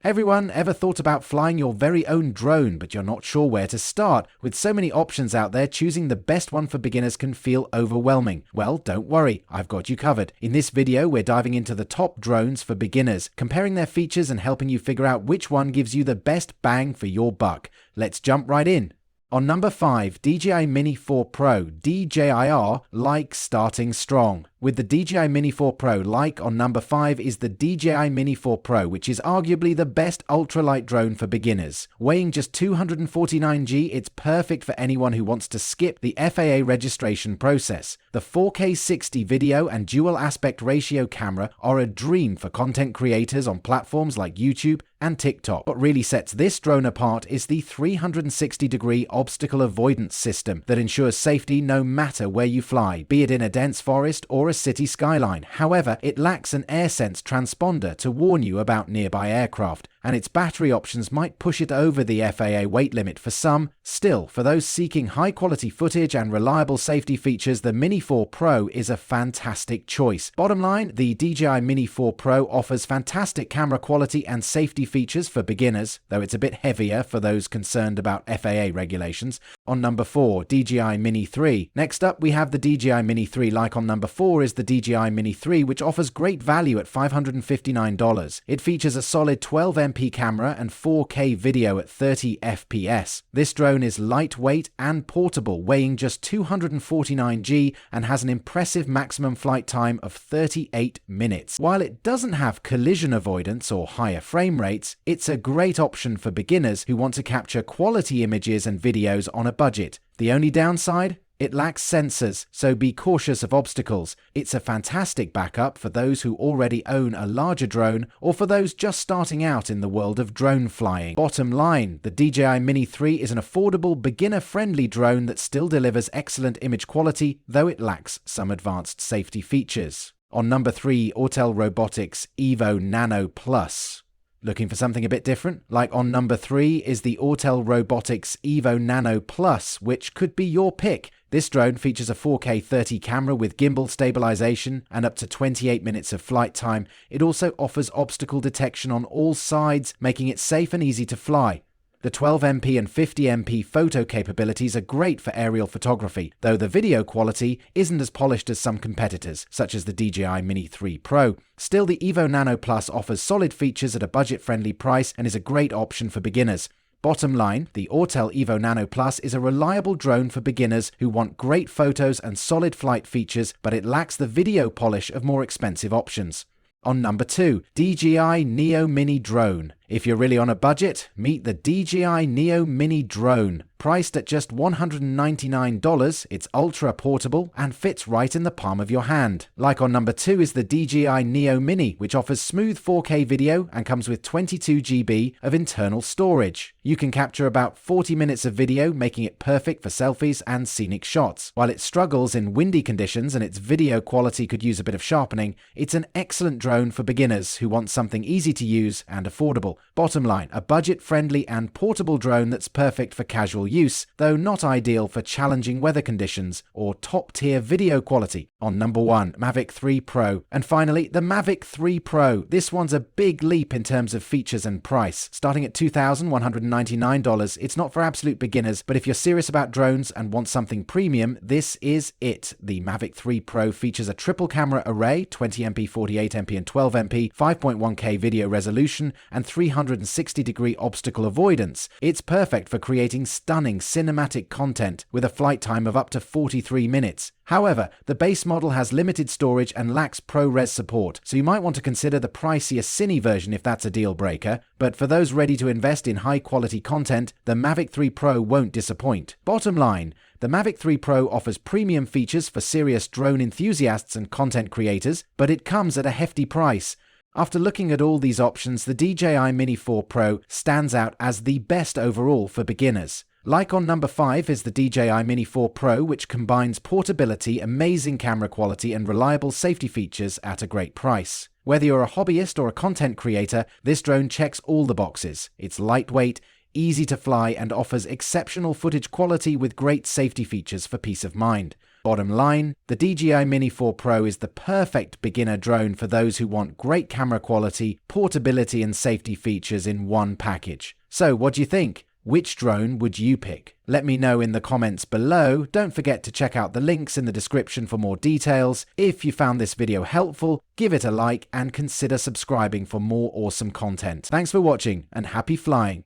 Everyone ever thought about flying your very own drone, but you're not sure where to start? With so many options out there, choosing the best one for beginners can feel overwhelming. Well, don't worry, I've got you covered. In this video, we're diving into the top drones for beginners, comparing their features and helping you figure out which one gives you the best bang for your buck. Let's jump right in. On number 5, DJI Mini 4 Pro, DJIR, like starting strong. With the DJI Mini 4 Pro, like on number 5 is the DJI Mini 4 Pro, which is arguably the best ultralight drone for beginners. Weighing just 249 g, it's perfect for anyone who wants to skip the FAA registration process. The 4K 60 video and dual aspect ratio camera are a dream for content creators on platforms like YouTube and TikTok. What really sets this drone apart is the 360-degree obstacle avoidance system that ensures safety no matter where you fly, be it in a dense forest or a city skyline. However, it lacks an AirSense transponder to warn you about nearby aircraft, and its battery options might push it over the FAA weight limit for some. Still, for those seeking high-quality footage and reliable safety features, the Mini 4 Pro is a fantastic choice. Bottom line, the DJI Mini 4 Pro offers fantastic camera quality and safety features for beginners, though it's a bit heavier for those concerned about FAA regulations. On number 4, DJI Mini 3. Next up, we have the DJI Mini 3. Like on number 4 is the DJI Mini 3, which offers great value at $559. It features a solid 12MP camera and 4K video at 30 FPS. This drone is lightweight and portable, weighing just 249 g and has an impressive maximum flight time of 38 minutes. While it doesn't have collision avoidance or higher frame rates, it's a great option for beginners who want to capture quality images and videos on a budget. The only downside? It lacks sensors, so be cautious of obstacles. It's a fantastic backup for those who already own a larger drone or for those just starting out in the world of drone flying. Bottom line, the DJI Mini 3 is an affordable, beginner-friendly drone that still delivers excellent image quality, though it lacks some advanced safety features. On number 3, Autel Robotics Evo Nano Plus. Looking for something a bit different? Like on number 3 is the Autel Robotics Evo Nano Plus, which could be your pick. This drone features a 4K 30 camera with gimbal stabilization and up to 28 minutes of flight time. It also offers obstacle detection on all sides, making it safe and easy to fly. The 12MP and 50MP photo capabilities are great for aerial photography, though the video quality isn't as polished as some competitors, such as the DJI Mini 3 Pro. Still, the Evo Nano Plus offers solid features at a budget-friendly price and is a great option for beginners. Bottom line, the Autel Evo Nano Plus is a reliable drone for beginners who want great photos and solid flight features, but it lacks the video polish of more expensive options. On number 2, DJI Neo Mini Drone. If you're really on a budget, meet the DJI Neo Mini Drone. Priced at just $199, it's ultra portable and fits right in the palm of your hand. Like on number 2 is the DJI Neo Mini, which offers smooth 4K video and comes with 22 GB of internal storage. You can capture about 40 minutes of video, making it perfect for selfies and scenic shots. While it struggles in windy conditions and its video quality could use a bit of sharpening, it's an excellent drone for beginners who want something easy to use and affordable. Bottom line, a budget-friendly and portable drone that's perfect for casual use, though not ideal for challenging weather conditions or top-tier video quality. On number 1, Mavic 3 Pro. And finally, the Mavic 3 Pro. This one's a big leap in terms of features and price. Starting at $2,199, it's not for absolute beginners, but if you're serious about drones and want something premium, this is it. The Mavic 3 Pro features a triple camera array, 20MP, 48MP and 12MP, 5.1K video resolution, and 360-degree obstacle avoidance. It's perfect for creating stunning cinematic content with a flight time of up to 43 minutes. However, the base model has limited storage and lacks ProRes support, so you might want to consider the pricier Cine version if that's a deal breaker. But for those ready to invest in high-quality content, the Mavic 3 Pro won't disappoint. Bottom line, the Mavic 3 Pro offers premium features for serious drone enthusiasts and content creators, but it comes at a hefty price. After looking at all these options, the DJI Mini 4 Pro stands out as the best overall for beginners. Like on number 5 is the DJI Mini 4 Pro, which combines portability, amazing camera quality, and reliable safety features at a great price. Whether you're a hobbyist or a content creator, this drone checks all the boxes. It's lightweight, easy to fly, and offers exceptional footage quality with great safety features for peace of mind. Bottom line, the DJI Mini 4 Pro is the perfect beginner drone for those who want great camera quality, portability and safety features in one package. So what do you think? Which drone would you pick? Let me know in the comments below. Don't forget to check out the links in the description for more details. If you found this video helpful, give it a like and consider subscribing for more awesome content. Thanks for watching and happy flying.